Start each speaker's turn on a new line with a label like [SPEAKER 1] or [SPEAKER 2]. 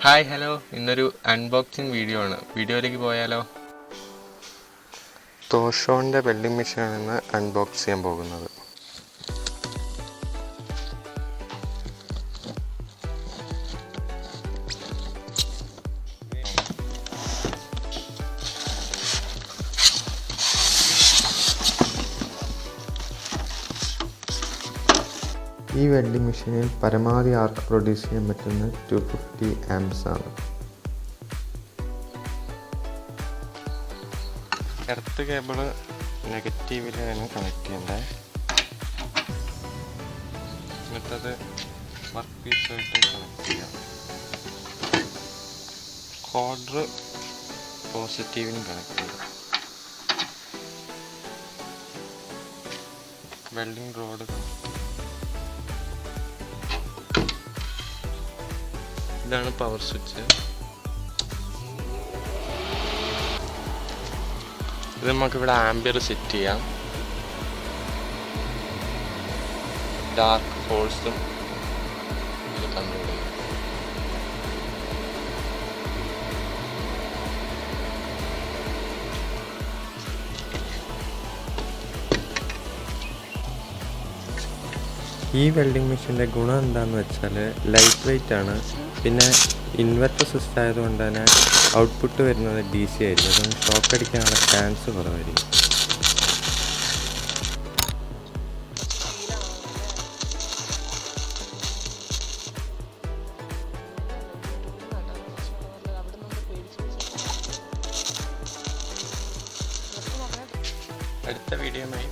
[SPEAKER 1] Hi hello, ഇന്നൊരു unboxing video ആണ്. വീഡിയോയിലേക്ക് പോയാലോ? തോഷോൻ്റെ വെൽഡിംഗ് മെഷീനാണ് ഇന്ന് അൺബോക്സ് ചെയ്യാൻ പോകുന്നത്. ഈ വെൽഡിംഗ് മെഷീനിൽ പരമാവധി ആർക്ക് പ്രൊഡ്യൂസ് ചെയ്യാൻ പറ്റുന്ന 250 ആംപ്സ് ആണ്. എർത്ത് കേബിള് നെഗറ്റീവിലാണ് കണക്ട് ചെയ്യേണ്ടത്. എന്നിട്ടത് വർക്ക് പീസായിട്ട് കണക്ട് ചെയ്യാം. കോർഡർ പോസിറ്റീവിനും കണക്ട് ചെയ്യാം. വെൽഡിംഗ് റോഡ് ഇതാണ് പവർ സ്വിച്ച്. ഇത് നമുക്കിവിടെ ആംബിയർ സെറ്റ് ചെയ്യാം. ഡാർക്ക് ഫോഴ്സും ഇത് കൺട്രോൾ ചെയ്യും. ഈ വെൽഡിംഗ് മെഷീൻ്റെ ഗുണം എന്താണെന്ന് വെച്ചാൽ ലൈറ്റ് വെയിറ്റ് ആണ്. പിന്നെ ഇൻവെർട്ടർ സിസ്റ്റം ആയതുകൊണ്ട് തന്നെ ഔട്ട്പുട്ട് വരുന്നത് DC ആയിരിക്കും. അതുകൊണ്ട് ഷോക്ക് അടിക്കാനുള്ള ചാൻസ് കുറവായിരിക്കും. അടുത്ത വീഡിയോയുമായി